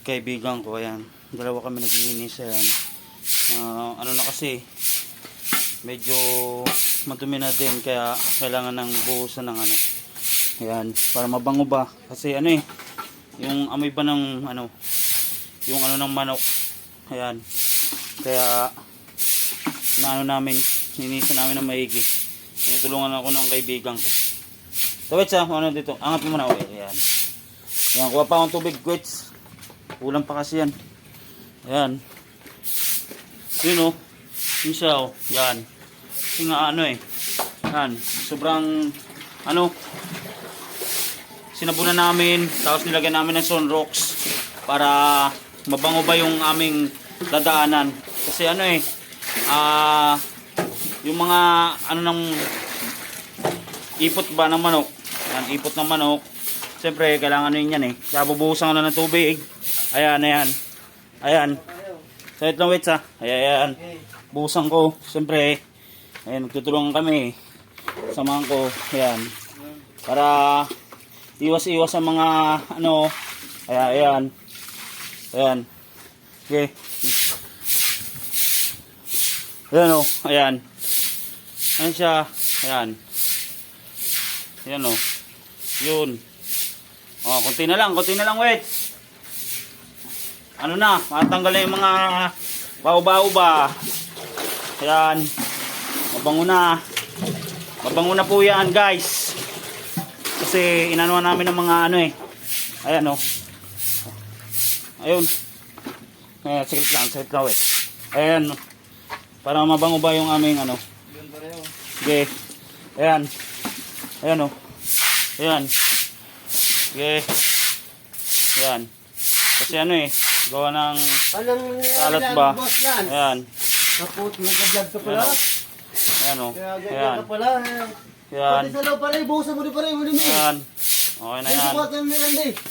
kaibigan ko. Ayan, dalawa kami naglilinis. Ayan, ano na kasi, medyo madumi na din, kaya kailangan ng buhusan ng ano. Ayan, para mabango ba, kasi ano yung amoy ba ng ano, yung ano ng manok. Ayan, kaya naano namin, ninisan namin ng maigi. Tinutulungan ako ng kaibigan ko. So wait, ano dito, angat mo muna. Ayan, ayan, kuha pa akong tubig, wait, kulang pa kasi yan. Ayan, yun o, yun siya o, yan. Kasi nga ano yan, sobrang ano, sinabunan namin, tapos nilagyan namin ng sunrocks para mabango ba yung aming dadaanan. Kasi ano yung mga ano ng ipot ba ng manok, yan, ipot ng manok, siyempre kailangan yun yan kaya bubuhusan ko na ng tubig. Ayan, ayan, ayan. So ito lang, wait ayan, buhusan ko, siyempre ayan, magtutulungan kami, samahan ko, ayan, para iwas-iwas sa mga ano. Ayan, ayan, okay. Ayan o, ayan, ayan siya, ayan, ayan o, yun. O, konti na lang, wait. Ano na, matanggal na yung mga bao-bao ba. Ayan, mabango na po yan, guys. Kasi inanuan namin ng mga ano ayan o, ayun, ayan, sakit lang, wait. Ayan, para mabango ba yung aming ano. Okay, ayan, ayan o, ayan, okay, ayan, kasi ano gawa ng kalat ba. Ayan, Kaput, nag-vlog ka pala. ayan o, Kaya ayan, ganyan ka pala. ayan, Pati sa loob pala, ibuhusan mo din pala yung ulit. ayan, okay na yan.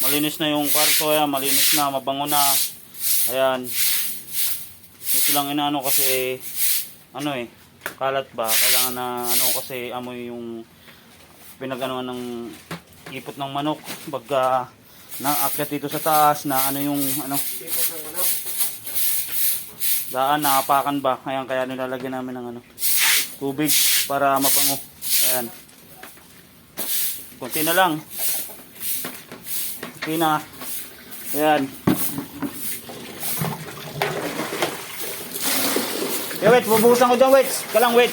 Malinis na yung kwarto, ayan, malinis na, mabango na. Ayan, ito lang inaano kasi ano kalat ba, kailangan na ano, kasi amoy yung pinag-anuan ng ipot ng manok pagka naakyat dito sa taas na ano yung ano, Ipot ng manok. daan, naapakan ba. Ayan, kaya nilalagyan namin ng ano, tubig para mabango. Ayan, konti na lang, konti na. Ayan, wait, bubuhusan ko dyan, wait. Kalang, wait.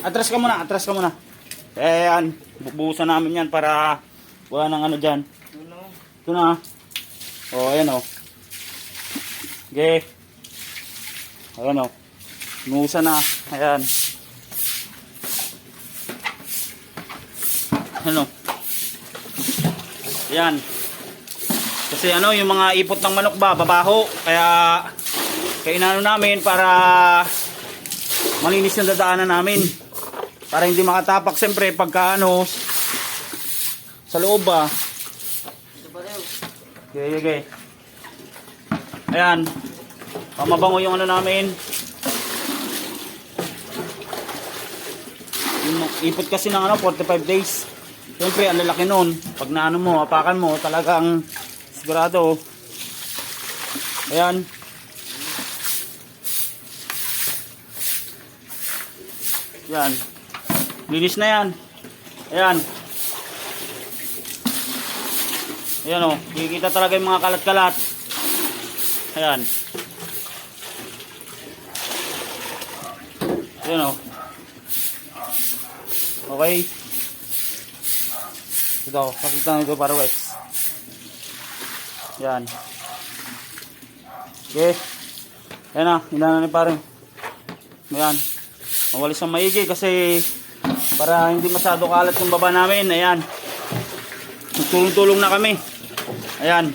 Atras ka muna. Ayan, bubuhusan namin yan para wala nang ano dyan. Ito na. O, ayan o. Okay. Ayan o. Bubuhusan na. Ayan. Ayan o. Ayan. Kasi ano, yung mga ipot ng manok ba, babaho. Kaya inano namin para malinis yung dadaanan namin, para hindi makatapak siyempre pagka ano sa loob ba. Okay. Ayan, pamabango yung ano namin, yung ipot kasi ng ano 45 days. Siyempre ang lalaki nun, pag naano mo, apakan mo, talagang sigurado. Ayan, yan, linis na yan. Ayan, ayan o, kikita talaga yung mga kalat-kalat. Ayan, ayan o, okay. Ito, pakita nito para wets. Ayan, okay. Ayan na, hinana ni pare. Ayan, mawalis ang maigi kasi para hindi masyado kalat yung baba namin. Ayan, tulong-tulong na kami. Ayan,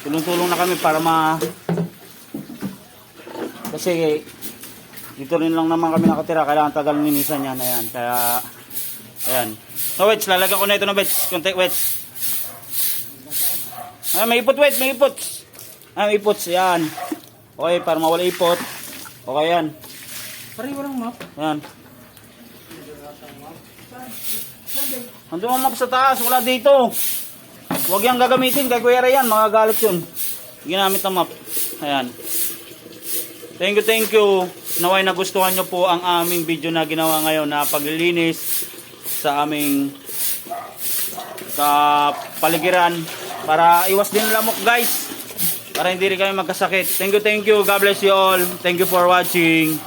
tulong-tulong na kami para kasi dito rin lang naman kami nakatira, kailangan tagal ninisan yan. Ayan, kaya ayan. No, wait, lalagyan ko na ito ng wait, konti wait. Ayan, may ipot, wait, may ipot. Ayan, may ipot, ayan. Okay, para mawala ipot. Okay, yan. Pare, walang map. Ayan. Andun ang map sa taas, wala dito. Huwag yung gagamitin kay Kuya Ryan, magagalit yun. Ginamit na mop. Ayan. Thank you. Naway nagustuhan nyo po ang aming video na ginawa ngayon na paglilinis sa aming kapaligiran para iwas din lamok guys. Para hindi rin kayo magkasakit. Thank you. God bless you all. Thank you for watching.